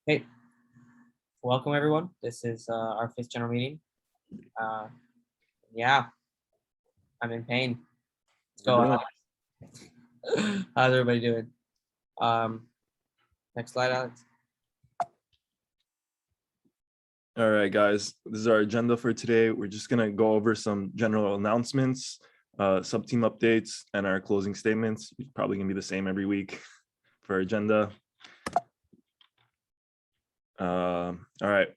Hey, welcome everyone. This is our fifth general meeting. Uh, yeah, I'm in pain. Let's go. How's everybody doing? Next slide, Alex. All right, guys, this is our agenda for today. We're just gonna go over some general announcements, sub-team updates, and our closing statements. It's probably gonna be the same every week for our agenda. All right,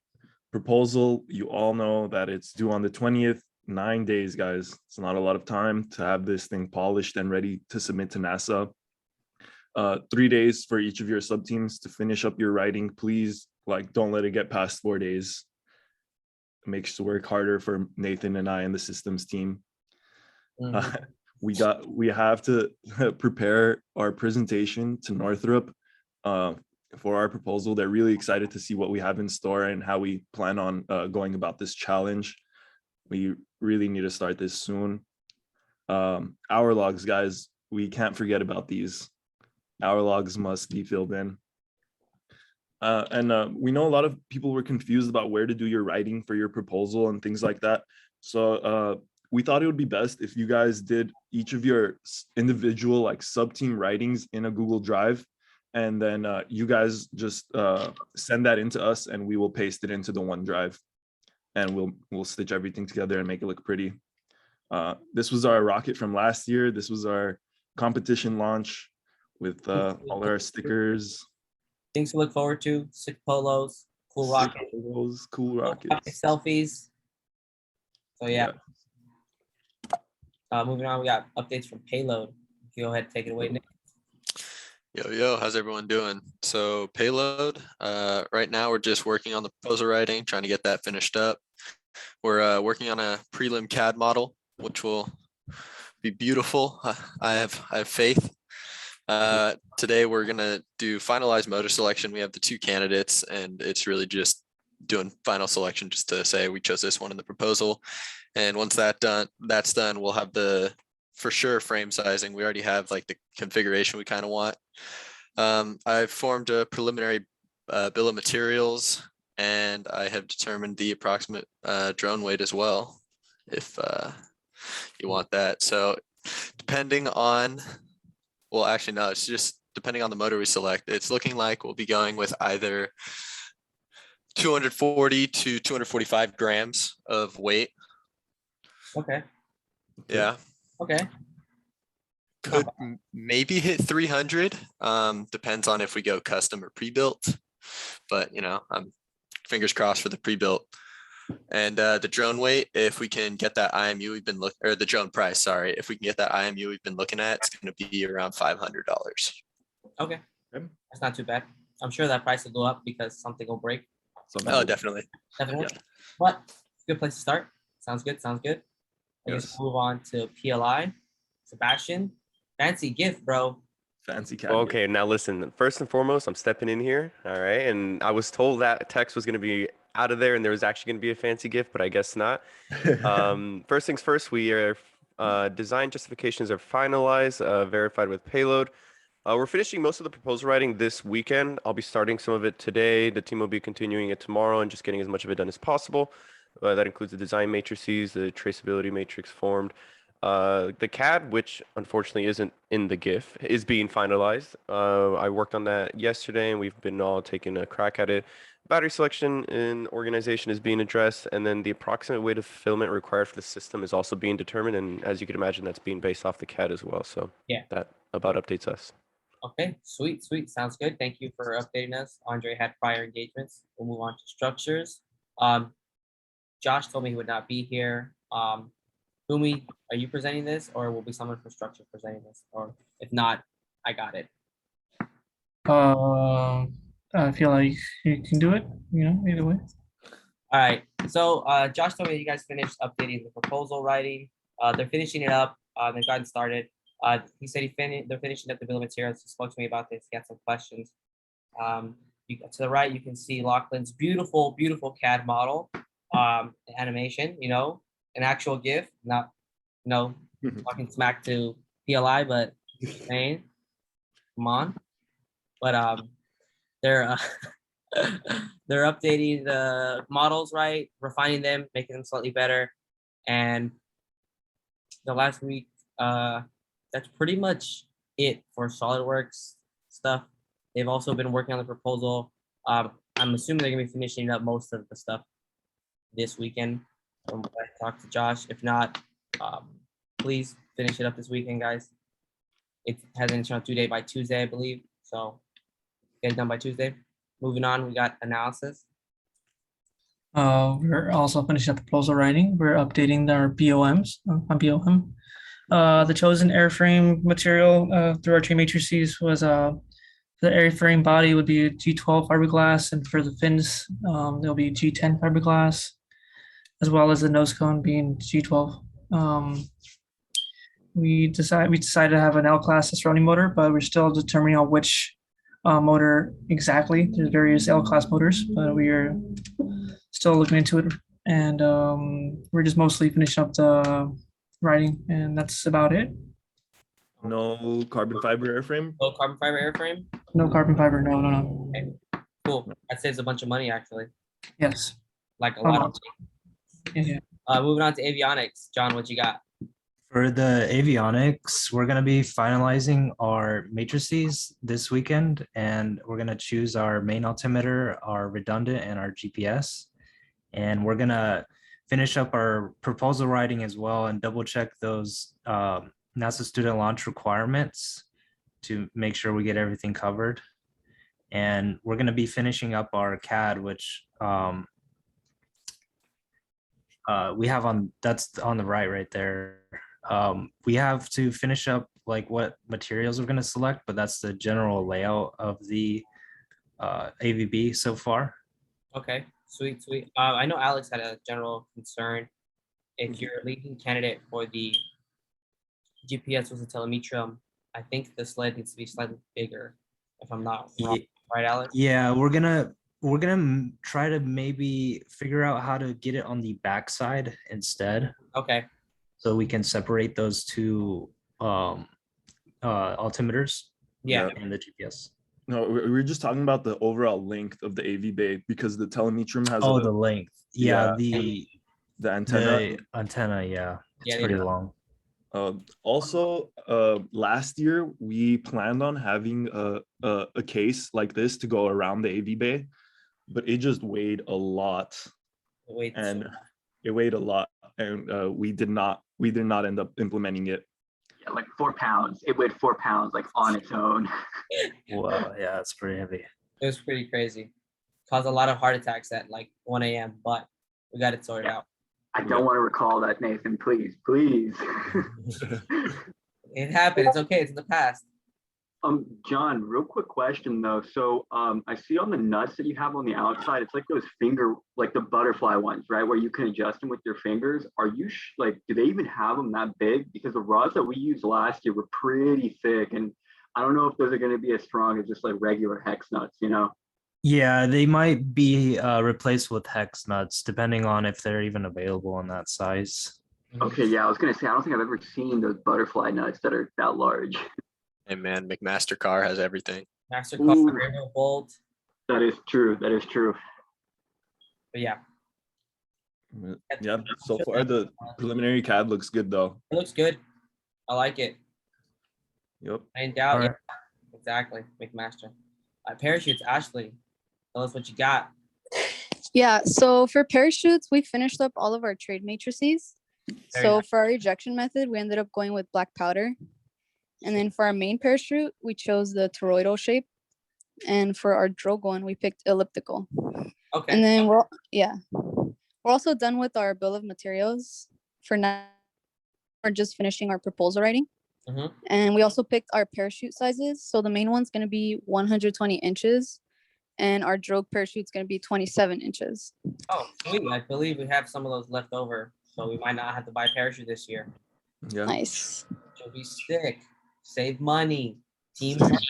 proposal, you all know that it's due on the 20th, 9 days, guys. It's not a lot of time to have this thing polished and ready to submit to NASA. 3 days for each of your sub-teams to finish up your writing. Please, don't let it get past 4 days. It makes the work harder for Nathan and I and the systems team. We have to prepare our presentation to Northrop for our proposal. They're really excited to see what we have in store and how we plan on going about this challenge. We really need to start this soon. Hour logs, guys, we can't forget about these. Hour logs must be filled in. We know a lot of people were confused about where to do your writing for your proposal and things like that. So we thought it would be best if you guys did each of your individual sub-team writings in a Google Drive, and then you guys just send that into us and we will paste it into the OneDrive, and we'll stitch everything together and make it look pretty. This was our rocket from last year. This was our competition launch with all our stickers. Things to look forward to: sick polos, cool rockets, cool rockets, selfies. So yeah. Moving on, we got updates from Payload. Go ahead, take it away, Nick. Yo, how's everyone doing? So Payload, right now we're just working on the proposal writing, trying to get that finished up. We're working on a prelim CAD model, which will be beautiful. I have faith. Today we're gonna do finalized motor selection. We have the 2 candidates, and it's really just doing final selection just to say we chose this one in the proposal. And once that's done, we'll have the for sure frame sizing. We already have the configuration we kind of want. I've formed a preliminary bill of materials, and I have determined the approximate drone weight as well, if you want that. So depending on, well, actually, no, it's just depending on the motor we select. It's looking like we'll be going with either 240 to 245 grams of weight. Okay. Yeah. Okay. Could maybe hit 300. Depends on if we go custom or pre-built. But, I'm fingers crossed for the pre-built. And the drone weight, if we can get that IMU we've been looking, or the drone price, sorry, if we can get that IMU we've been looking at, it's going to be around $500. Okay, that's not too bad. I'm sure that price will go up because something will break. Oh, definitely. Definitely. Yeah. But good place to start. Sounds good. Sounds good. I guess move on to PLI. Sebastian, fancy gift, bro. Fancy cat. Okay, now listen. First and foremost, I'm stepping in here. All right, and I was told that text was going to be out of there, and there was actually going to be a fancy gift, but I guess not. First things first, we are design justifications are finalized, verified with Payload. We're finishing most of the proposal writing this weekend. I'll be starting some of it today. The team will be continuing it tomorrow and just getting as much of it done as possible. That includes the design matrices, the traceability matrix formed. The CAD, which unfortunately isn't in the GIF, is being finalized. I worked on that yesterday, and we've been all taking a crack at it. Battery selection and organization is being addressed, and then the approximate weight of fulfillment required for the system is also being determined, and as you can imagine, that's being based off the CAD as well. So yeah, that about updates us. Okay, sweet. Sounds good. Thank you for updating us. Andre had prior engagements. We'll move on to structures. Josh told me he would not be here. Fumi, are you presenting this, or will be someone from structure presenting this? Or if not, I got it. I feel like you can do it, either way. All right. So Josh told me you guys finished updating the proposal writing. They're finishing it up. They've gotten started. He said they're finishing up the bill of materials. He spoke to me about this. He had some questions. To the right, you can see Lachlan's beautiful CAD model, animation, an actual GIF, not, talking smack to PLI, but man, come on. But they're They're updating the models, right? Refining them, making them slightly better. And the last week, that's pretty much it for SolidWorks stuff. They've also been working on the proposal. I'm assuming they're gonna be finishing up most of the stuff this weekend. From what I talked to Josh. If not, please finish it up this weekend, guys. It has an internal due date by Tuesday, I believe. So get it done by Tuesday. Moving on, we got analysis. We're also finishing up proposal writing. We're updating our BOMs on BOM. The chosen airframe material through our tree matrices was the airframe body would be G12 fiberglass, and for the fins, there'll be G10 fiberglass, as well as the nose cone being G12. We decided to have an L-class surrounding motor, but we're still determining on which motor exactly. There's various L-class motors, but we are still looking into it, and we're just mostly finishing up the writing, and that's about it. No carbon fiber airframe. Low carbon fiber airframe. No carbon fiber. No. Cool. That saves a bunch of money, actually. Yes. Like a lot of Yeah. moving on to avionics. John, what you got? For the avionics, we're going to be finalizing our matrices this weekend, and we're going to choose our main altimeter, our redundant, and our GPS. And we're going to finish up our proposal writing as well and double check those NASA student launch requirements to make sure we get everything covered. And we're going to be finishing up our CAD, which we have on, that's on the right there. We have to finish up like what materials we're going to select, but that's the general layout of the AVB so far. Okay, sweet. I know Alex had a general concern. If your leading candidate for the GPS was a telemetrum, I think the sled needs to be slightly bigger, if I'm not wrong. Right, Alex? Yeah, we're gonna try to maybe figure out how to get it on the backside instead, Okay, so we can separate those two altimeters yeah. and the GPS. No, we were just talking about the overall length of the AV bay because the telemetrum has Oh, the length. Yeah, the antenna. the antenna. Yeah, Yeah, it's pretty long. Also, last year we planned on having a case like this to go around the AV bay, but it just weighed a lot. Wait, And it weighed a lot, and we did not end up implementing it. Yeah, like 4 pounds. It weighed 4 pounds, like on its own. Wow, yeah, it's pretty heavy. it was pretty crazy. Caused a lot of heart attacks at like 1 a.m., but we got it sorted out. I don't want to recall that, Nathan. Please. It happened. It's okay. It's in the past. John, real quick question though. So I see on the nuts that you have on the outside, it's like those finger, like the butterfly ones, right? Where you can adjust them with your fingers. Are you like, do they even have them that big? Because the rods that we used last year were pretty thick, and I don't know if those are going to be as strong as just like regular hex nuts, you know? Yeah, they might be replaced with hex nuts, depending on if they're even available in that size. Okay, yeah, I was going to say, I don't think I've ever seen those butterfly nuts that are that large. Hey man, McMaster car has everything. Master Ooh. Card, Rainbow Bolt. That is true. But yeah, Yeah, so far the preliminary CAD looks good though. it looks good. I like it. Yep. I in doubt. Alright. Yeah, exactly. McMaster. Parachutes, Ashley. Tell us what you got. Yeah, so for parachutes, we finished up all of our trade matrices. Very So nice. for our ejection method, we ended up going with black powder. And then for our main parachute, we chose the toroidal shape. And for our drogue one, we picked elliptical. Okay. And then we're also done with our bill of materials. For now, we're just finishing our proposal writing. Mhm. And we also picked our parachute sizes. So the main one's going to be 120 inches. And our drogue parachute's going to be 27 inches. Oh, sweet. I believe we have some of those left over, so we might not have to buy a parachute this year. Yeah. Nice. Which will be sick. Save money. Team merch.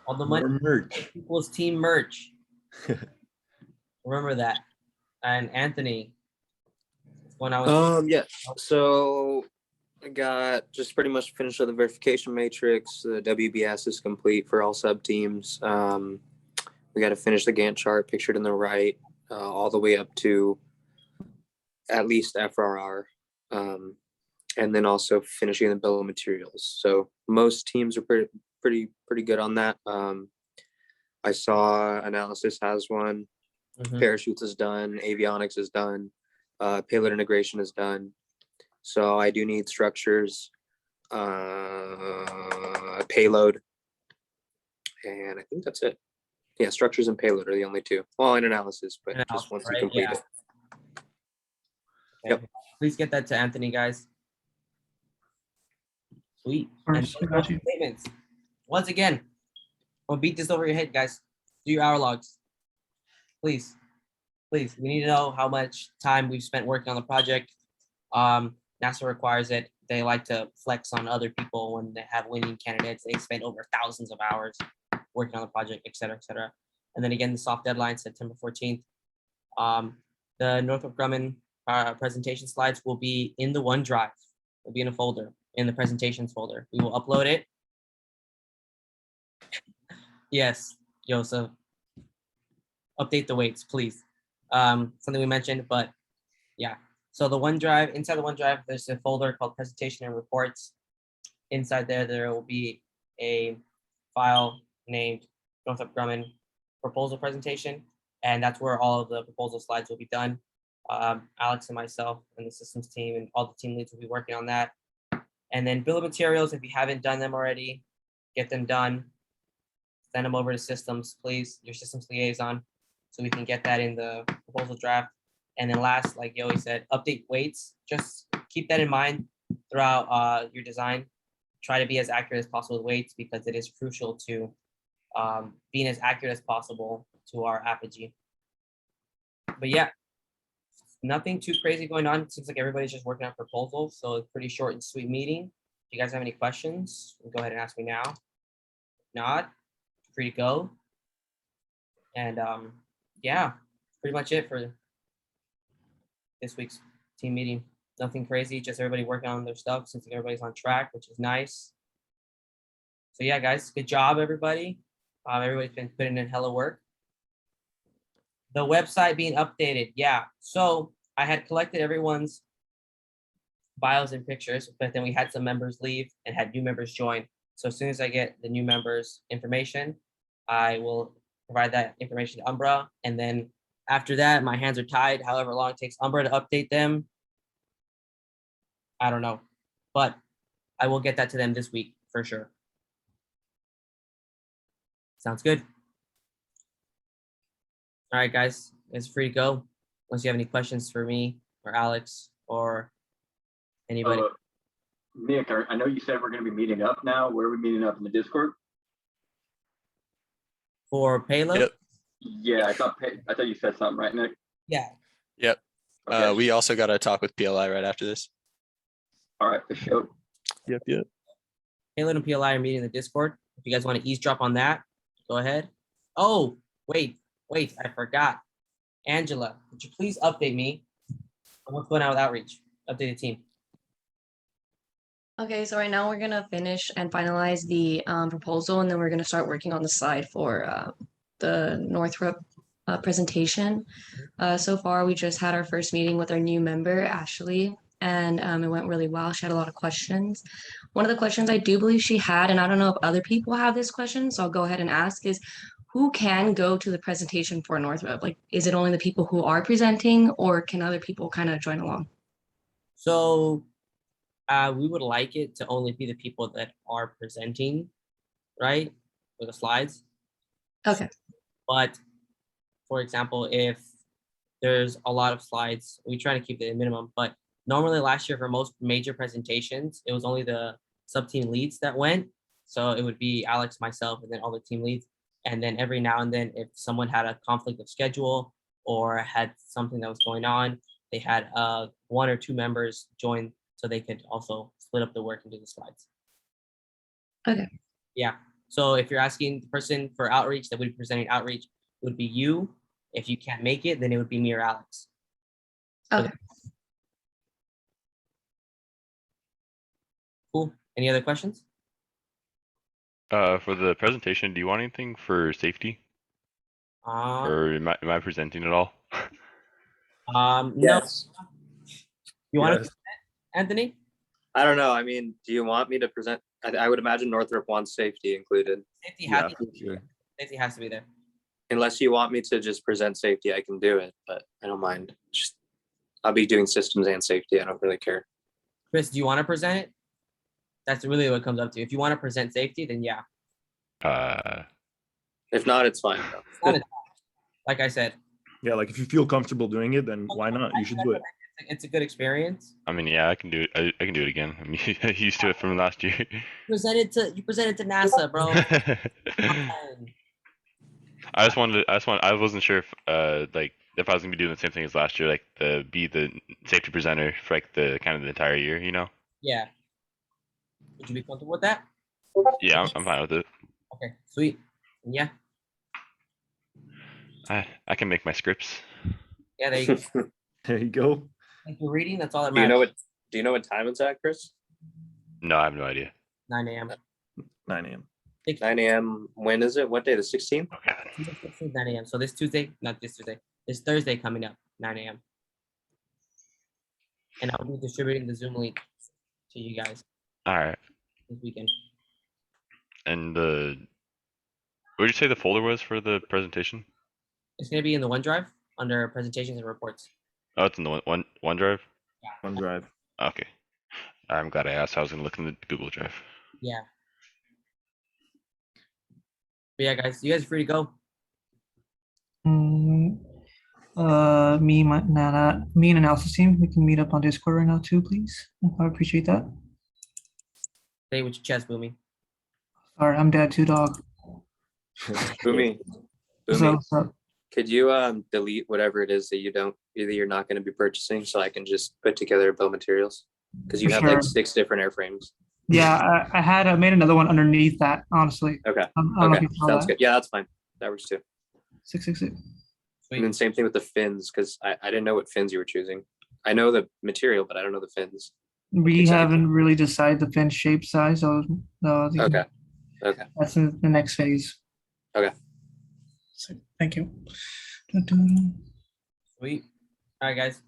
All the money More merch. equals team merch. Remember that. And Anthony, what's going on with Yeah. So I got just pretty much finished with the verification matrix. The WBS is complete for all sub teams. We got to finish the Gantt chart pictured in the right, all the way up to at least FRR. And then also finishing the bill of materials. So most teams are pretty good on that. I saw Analysis has one, Parachutes is done, Avionics is done, Payload integration is done. So I do need structures, Payload, and I think that's it. Yeah, structures and Payload are the only two. Well, and Analysis, but just once you complete it. Okay. Please get that to Anthony, guys. Sweet. And course, I got you. statements. Once again, I'll beat this over your head, guys. Do your hour logs. Please. Please. We need to know how much time we've spent working on the project. NASA requires it. They like to flex on other people when they have winning candidates. They spend over thousands of hours working on the project, et cetera, et cetera. And then again, the soft deadline, September 14th. The Northrop Grumman presentation slides will be in the OneDrive. It'll be in a folder, in the presentations folder. We will upload it. Yes, Joseph. Update the weights, please. Something we mentioned, but yeah. So the OneDrive, inside the OneDrive, there's a folder called Presentation and Reports. Inside there will be a file named Northrop Grumman Proposal Presentation, and that's where all of the proposal slides will be done. Alex and myself and the systems team and all the team leads will be working on that. And then bill of materials, if you haven't done them already, get them done. Send them over to systems, please, your systems liaison, so we can get that in the proposal draft. And then last, like Yoey said, update weights. Just keep that in mind throughout your design. Try to be as accurate as possible with weights because it is crucial to being as accurate as possible to our apogee. But yeah, nothing too crazy going on. It seems like everybody's just working on proposals, so it's pretty short and sweet meeting. If you guys have any questions, go ahead and ask me now. If not, free to go. And yeah, pretty much it for this week's team meeting. Nothing crazy, just everybody working on their stuff since everybody's on track, which is nice. So yeah, guys, good job, everybody. Everybody's been putting in hella work. The website being updated, yeah. So I had collected everyone's bios and pictures, but then we had some members leave and had new members join. So as soon as I get the new members' information, I will provide that information to Umbra. And then after that, my hands are tied. However long it takes Umbra to update them, I don't know. But I will get that to them this week for sure. Sounds good. All right, guys, it's free to go. Unless you have any questions for me or Alex or anybody. Nick, I know you said we're going to be meeting up now. Where are we meeting up in the Discord? For Payload? Yep. Yeah, I thought you said something, right, Nick? Yeah. Yep. Okay. We also got to talk with PLI right after this. All right, for sure. Yep. Payload and PLI are meeting in the Discord. If you guys want to eavesdrop on that, go ahead. Oh, wait, I forgot. Angela, could you please update me on what's going on with outreach? Update the team. Okay, so right now we're gonna finish and finalize the proposal, and then we're gonna start working on the slide for the Northrop presentation. So far, we just had our first meeting with our new member, Ashley, and it went really well. She had a lot of questions. One of the questions I do believe she had, and I don't know if other people have this question, so I'll go ahead and ask, is who can go to the presentation for Northrop? Like, is it only the people who are presenting, or can other people kind of join along? So we would like it to only be the people that are presenting, right, for the slides. Okay. But for example, if there's a lot of slides, we try to keep it at minimum, but normally last year for most major presentations, it was only the sub-team leads that went. So it would be Alex, myself, and then all the team leads. And then every now and then, if someone had a conflict of schedule or had something that was going on, they had one or two members join so they could also split up the work and do the slides. Okay. Yeah. So if you're asking the person for outreach that would be presenting outreach, it would be you. If you can't make it, then it would be me or Alex. Okay. Cool. Any other questions? For the presentation, do you want anything for safety? Or am I presenting at all? No. Yes. You want Yes. to, Anthony? I don't know. I mean, do you want me to present? I would imagine Northrop wants safety included. Safety Yeah, has, for sure. safety has to be there. Unless you want me to just present safety, I can do it, but I don't mind. I'll be doing systems and safety. I don't really care. Chris, do you want to present it? That's really what it comes up to. If you want to present safety, then yeah. If not, it's fine. It's not a- like I said, Yeah, like if you feel comfortable doing it, then why not? You should do it. it's a good experience. I mean, yeah, I can do it. I can do it again. I'm used to it from last year. You presented to NASA, bro. I wasn't sure if like if I was gonna be doing the same thing as last year, like be the safety presenter for like the kind of the entire year, you know? Yeah. Would you be comfortable with that? Yeah, I'm fine with it. Okay, sweet. Yeah. I can make my scripts. Yeah, there you go. There you go. If you're reading, that's all that Do you matters. know what time it's at, Chris? No, I have no idea. 9 a.m. 9 a.m. 9 a.m. When is it? What day? The 16th? Oh God. 9 a.m. So this Tuesday, not this Tuesday, this Thursday coming up, 9 a.m. And I'll be distributing the Zoom link to you guys All right. this weekend. And what did you say the folder was for the presentation? It's gonna be in the OneDrive under presentations and reports. Oh, it's in the OneDrive. OneDrive. Okay. I'm glad I asked. I was gonna look in the Google Drive. Yeah. But yeah, guys, you guys are free to go. Me and analysis team, we can meet up on Discord right now too, please. I appreciate that. Stay with your chest, Boomy. Sorry, I'm dead too, dog. Boomy. So, Boomy, could you delete whatever it is that you're not going to be purchasing so I can just put together bill of materials? Because you For have sure. like 6 different airframes. yeah, I made another one underneath that, honestly. Okay. I don't know if Okay. you saw Sounds that. good. Yeah, that's fine. That works too. 666. And then same thing with the fins, because I didn't know what fins you were choosing. I know the material, but I don't know the fins. We Okay, so- haven't really decided the fin shape size, so Okay. Okay. that's in the next phase. Okay. So, thank you. Sweet. All right, guys.